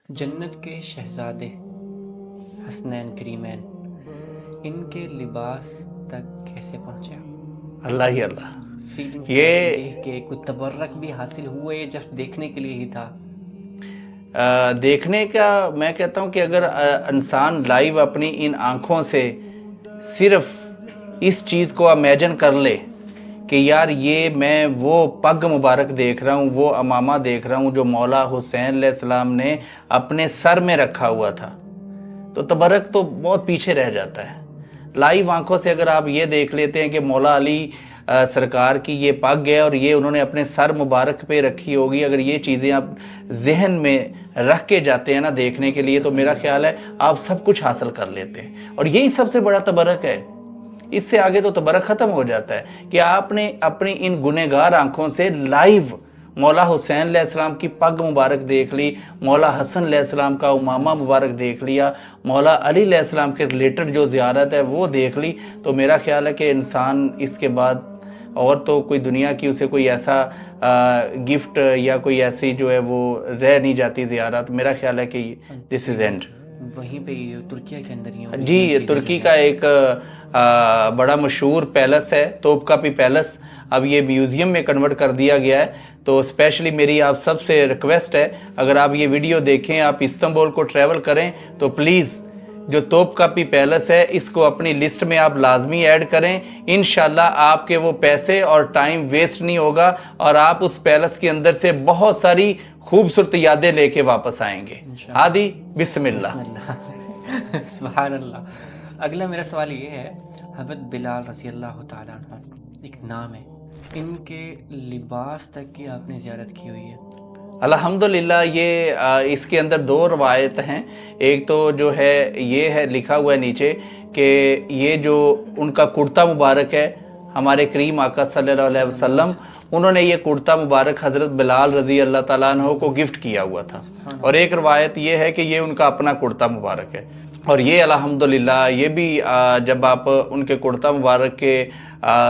جنت کے شہزادے حسنین کریمین، ان کے لباس تک کیسے پہنچے؟ اللہ ہی اللہ. فیلنگ یہ دیکھ کے کوئی تبرک بھی حاصل ہوا، یہ جب دیکھنے کے لیے ہی تھا؟ دیکھنے کا میں کہتا ہوں کہ اگر انسان لائیو اپنی ان آنکھوں سے صرف اس چیز کو امیجن کر لے کہ یار یہ میں وہ پگ مبارک دیکھ رہا ہوں، وہ امامہ دیکھ رہا ہوں جو مولا حسین علیہ السلام نے اپنے سر میں رکھا ہوا تھا، تو تبرک تو بہت پیچھے رہ جاتا ہے. لائیو آنکھوں سے اگر آپ یہ دیکھ لیتے ہیں کہ مولا علی سرکار کی یہ پگ ہے اور یہ انہوں نے اپنے سر مبارک پہ رکھی ہوگی، اگر یہ چیزیں آپ ذہن میں رکھ کے جاتے ہیں نا دیکھنے کے لیے، تو میرا خیال ہے آپ سب کچھ حاصل کر لیتے ہیں. اور یہی سب سے بڑا تبرک ہے. اس سے آگے تو تبرک ختم ہو جاتا ہے کہ آپ نے اپنی ان گنہگار آنکھوں سے لائیو مولا حسین علیہ السلام کی پگ مبارک دیکھ لی، مولا حسن علیہ السلام کا امامہ مبارک دیکھ لیا، مولا علی علیہ السلام کے ریلیٹڈ جو زیارت ہے وہ دیکھ لی. تو میرا خیال ہے کہ انسان اس کے بعد اور تو کوئی دنیا کی اسے کوئی ایسا گفٹ یا کوئی ایسی جو ہے وہ رہ نہیں جاتی زیارت. میرا خیال ہے کہ دس از اینڈ. وہیں پہ ترکیہ کے اندر ہی جی، ترکی کا ایک بڑا مشہور پیلس ہے توپ کاپی پیلس، اب یہ میوزیم میں کنورٹ کر دیا گیا ہے. تو اسپیشلی میری آپ سب سے ریکویسٹ ہے، اگر آپ یہ ویڈیو دیکھیں، آپ استنبول کو ٹریول کریں تو پلیز جو توپ کاپی پیلس ہے اس کو اپنی لسٹ میں آپ لازمی ایڈ کریں. انشاءاللہ آپ کے وہ پیسے اور ٹائم ویسٹ نہیں ہوگا اور آپ اس پیلس کے اندر سے بہت ساری خوبصورت یادیں لے کے واپس آئیں گے. ہادی بسم اللہ. سبحان اللہ. اگلا میرا سوال یہ ہے، حضرت بلال رضی اللہ تعالیٰ عنہ ایک نام ہے، ان کے لباس تک کی آپ نے زیارت کی ہوئی ہے؟ الحمدللہ یہ اس کے اندر دو روایت ہیں. ایک تو جو ہے یہ ہے لکھا ہوا ہے نیچے کہ یہ جو ان کا کرتا مبارک ہے، ہمارے کریم آقا صلی اللہ علیہ وسلم انہوں نے یہ کرتا مبارک حضرت بلال رضی اللہ تعالیٰ عنہ کو گفٹ کیا ہوا تھا. اور ایک روایت یہ ہے کہ یہ ان کا اپنا کرتا مبارک ہے. اور یہ الحمدللہ یہ بھی جب آپ ان کے کرتا مبارک کے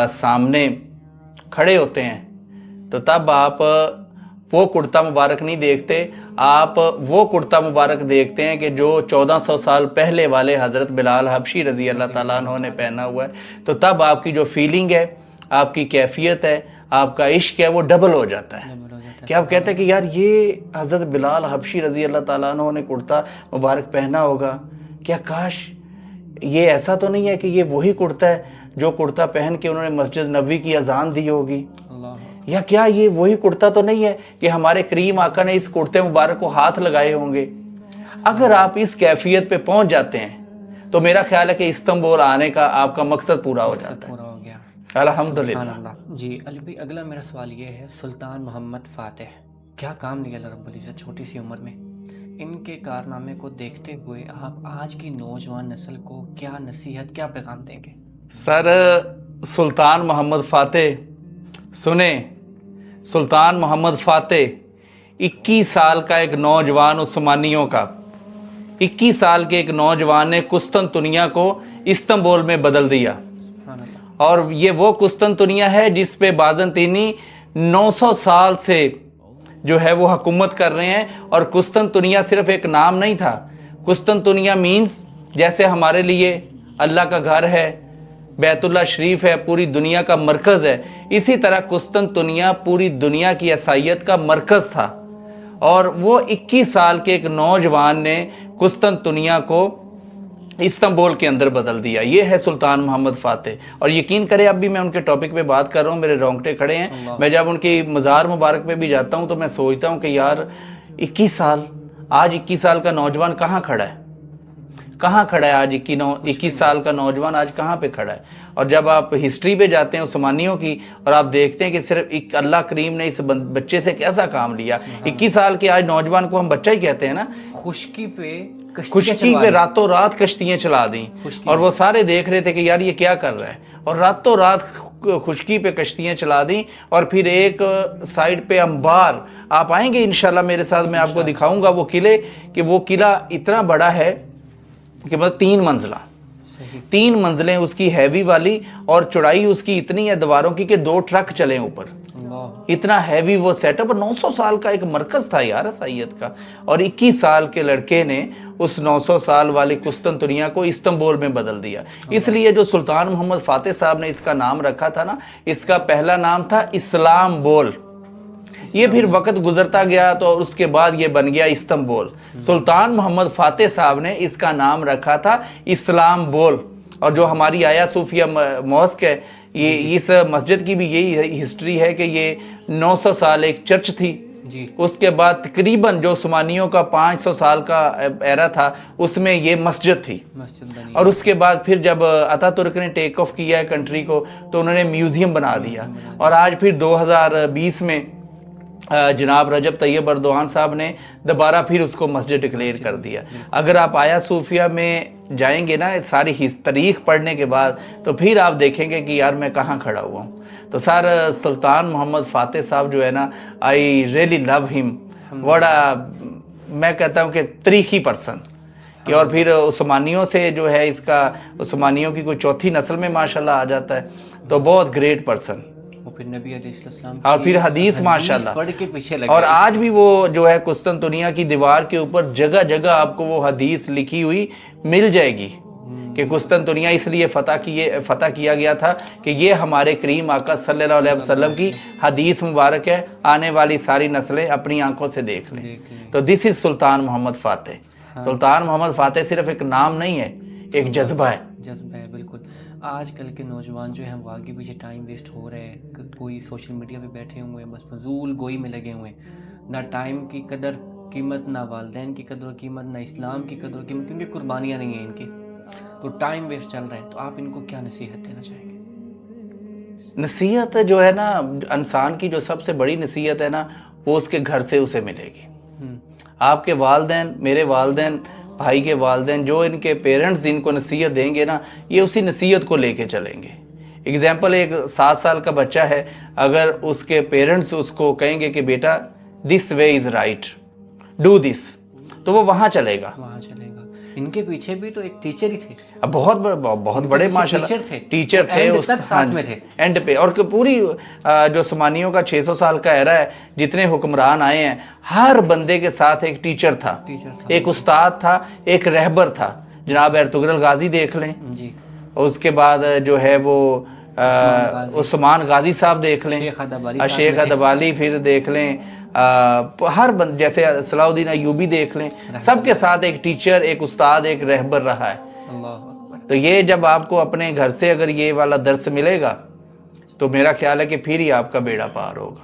سامنے کھڑے ہوتے ہیں تو تب آپ وہ کرتا مبارک نہیں دیکھتے، آپ وہ کرتا مبارک دیکھتے ہیں کہ جو 1400 سال پہلے والے حضرت بلال حبشی رضی اللہ تعالیٰ عنہ نے پہنا ہوا ہے. تو تب آپ کی جو فیلنگ ہے، آپ کی کیفیت ہے، آپ کا عشق ہے، وہ ڈبل ہو جاتا ہے. کہ آپ کہتے ہیں کہ یار یہ حضرت بلال حبشی رضی اللہ تعالیٰ عنہ نے کرتا مبارک پہنا ہوگا، کیا کاش یہ ایسا تو نہیں ہے کہ یہ وہی کرتا ہے جو کرتا پہن کے انہوں نے مسجد نبوی کی اذان دی ہوگی، یا کیا یہ وہی کرتا تو نہیں ہے کہ ہمارے کریم آقا نے اس کرتے مبارک کو ہاتھ لگائے ہوں گے. اگر آپ اس کیفیت پہ پہنچ جاتے ہیں تو میرا خیال ہے کہ استنبول آنے کا آپ کا مقصد پورا ہو جاتا ہے. پورا ہو گیا. الحمدللہ. جی علی بھائی، اگلا میرا سوال یہ ہے، سلطان محمد فاتح کیا کام لیا اللہ رب العزت چھوٹی سی عمر میں، ان کے کارنامے کو دیکھتے ہوئے آپ آج کی نوجوان نسل کو کیا نصیحت، کیا پیغام دیں گے؟ سر سلطان محمد فاتح سنیں، سلطان محمد فاتح 21 سال کا ایک نوجوان، عثمانیوں کا 21 سال کے ایک نوجوان نے قسطنطنیہ کو استنبول میں بدل دیا. اور یہ وہ قسطنطنیہ ہے جس پہ بازنطینی 900 سال سے جو ہے وہ حکومت کر رہے ہیں. اور قسطنطنیہ صرف ایک نام نہیں تھا، قسطنطنیہ مینز جیسے ہمارے لیے اللہ کا گھر ہے، بیت اللہ شریف ہے، پوری دنیا کا مرکز ہے، اسی طرح قسطنطنیہ پوری دنیا کی عیسائیت کا مرکز تھا. اور وہ 21 سال کے ایک نوجوان نے قسطنطنیہ کو استنبول کے اندر بدل دیا. یہ ہے سلطان محمد فاتح. اور یقین کرے اب بھی میں ان کے ٹاپک پہ بات کر رہا ہوں، میرے رونگٹے کھڑے ہیں. میں جب ان کی مزار مبارک پہ بھی جاتا ہوں تو میں سوچتا ہوں کہ یار 21 سال، آج 21 سال کا نوجوان کہاں کھڑا ہے، کہاں کھڑا ہے آج 21 سال کا نوجوان آج کہاں پہ کھڑا ہے. اور جب آپ ہسٹری پہ جاتے ہیں عثمانیوں کی اور آپ دیکھتے ہیں کہ صرف اللہ کریم نے اس بچے سے کیسا کام لیا. 21 سال کے آج نوجوان کو ہم بچہ ہی کہتے ہیں نا. خشکی پہ راتوں رات کشتیاں چلا دیں، اور وہ سارے دیکھ رہے تھے کہ یار یہ کیا کر رہا ہے، اور راتوں رات خشکی پہ کشتیاں چلا دیں. اور پھر ایک سائیڈ پہ انبار، آپ آئیں گے انشاءاللہ میرے ساتھ، میں آپ کو دکھاؤں گا وہ قلعے، کہ وہ قلعہ اتنا بڑا ہے کہ مطلب 3 منزلہ، 3 منزلیں اس کی ہیوی والی، اور چوڑائی اس کی اتنی ہے دیواروں کی کہ 2 ٹرک چلیں اوپر. اللہ، اتنا ہیوی وہ سیٹ اپ، 900 سال کا ایک مرکز تھا یار عیسائیت کا، اور 21 سال کے لڑکے نے اس 900 سال والی قسطنطنیہ کو استنبول میں بدل دیا۔ اس لیے جو سلطان محمد فاتح صاحب نے اس کا نام رکھا تھا نا، اس کا پہلا نام تھا اسلام بول، یہ پھر وقت گزرتا گیا تو اس کے بعد یہ بن گیا استنبول۔ سلطان محمد فاتح صاحب نے اس کا نام رکھا تھا اسلام بول۔ اور جو ہماری آیا صوفیہ موسک ہے، یہ اس مسجد کی بھی یہی ہسٹری ہے کہ یہ 900 سال ایک چرچ تھی، جی اس کے بعد تقریباً جو عثمانیوں کا 500 سال کا ایرا تھا اس میں یہ مسجد تھی، مسجد بنی، اور اس کے بعد پھر جب اتا ترک نے ٹیک آف کیا ہے کنٹری کو تو انہوں نے میوزیم بنا دیا، اور آج پھر 2020 میں جناب رجب طیب اردوان صاحب نے دوبارہ پھر اس کو مسجد ڈکلیئر کر دیا۔ اگر آپ آیا صوفیہ میں جائیں گے نا ساری تاریخ پڑھنے کے بعد تو پھر آپ دیکھیں گے کہ یار میں کہاں کھڑا ہوا ہوں۔ تو سر سلطان محمد فاتح صاحب جو ہے نا، آئی ریئلی لو ہم، بڑا میں کہتا ہوں کہ تاریخی پرسن، کہ اور پھر عثمانیوں سے جو ہے اس کا عثمانیوں کی کوئی چوتھی نسل میں ماشاءاللہ آ جاتا ہے، تو بہت گریٹ پرسن، اور پھر نبی علیہ السلام اور پھر حدیث ماشاءاللہ پڑھ کے پیچھے لگے، اور آج بھی وہ جو ہے قسطنطنیہ کی دیوار کے اوپر جگہ جگہ آپ کو وہ حدیث لکھی ہوئی مل جائے گی کہ قسطنطنیہ اس لیے فتح کیا گیا تھا کہ یہ ہمارے کریم آقا صلی اللہ علیہ وسلم کی حدیث مبارک ہے، آنے والی ساری نسلیں اپنی آنکھوں سے دیکھ لیں۔ دیکھ لیں۔ تو دس از سلطان محمد فاتح۔ سلطان محمد فاتح صرف ایک نام نہیں ہے، ایک جذبہ ہے۔ جذبہ ہے، بالکل۔ آج کل کے نوجوان جو ہیں وہ آگے پیچھے ٹائم ویسٹ ہو رہے ہیں، کوئی سوشل میڈیا پہ بیٹھے ہوئے ہیں، بس فضول گوئی میں لگے ہوئے ہیں، نہ ٹائم کی قدر قیمت، نہ والدین کی قدر و قیمت، نہ اسلام کی قدر و قیمت، کیونکہ قربانیاں نہیں ہیں ان کی، تو ٹائم ویسٹ چل رہا ہے۔ تو آپ ان کو کیا نصیحت دینا چاہیں گے؟ نصیحت جو ہے نا، انسان کی جو سب سے بڑی نصیحت ہے نا، وہ اس کے گھر سے اسے ملے گی۔ آپ کے والدین، میرے والدین، بھائی کے والدین، جو ان کے پیرنٹس ان کو نصیحت دیں گے نا، یہ اسی نصیحت کو لے کے چلیں گے۔ اگزامپل، ایک 7 سال کا بچہ ہے، اگر اس کے پیرنٹس اس کو کہیں گے کہ بیٹا دس وے از رائٹ، ڈو دس، تو وہ وہاں چلے گا۔ وہاں چلے گا۔ ان کے پیچھے بھی تو ایک ٹیچر ہی تھے، اب بہت بڑے ماشاءاللہ ٹیچر تھے، اینڈ تک ساتھ میں تھے، اینڈ پہ، اور پوری جو عثمانیوں کا 600 سال کا ایرا ہے، جتنے حکمران آئے ہیں، ہر بندے کے ساتھ ایک ٹیچر تھا، ایک استاد تھا، ایک رہبر تھا۔ جناب ارطغرل غازی دیکھ لیں، جی، اس کے بعد جو ہے وہ عثمان غازی صاحب دیکھ لیں، شیخ ادبالی پھر دیکھ لیں، ہر جیسے صلاح الدین ایوبی دیکھ لیں، سب کے ساتھ ایک ٹیچر، ایک استاد، ایک رہبر رہا ہے۔ اللہ اکبر۔ تو یہ جب آپ کو اپنے گھر سے اگر یہ والا درس ملے گا تو میرا خیال ہے کہ پھر ہی آپ کا بیڑا پار ہوگا۔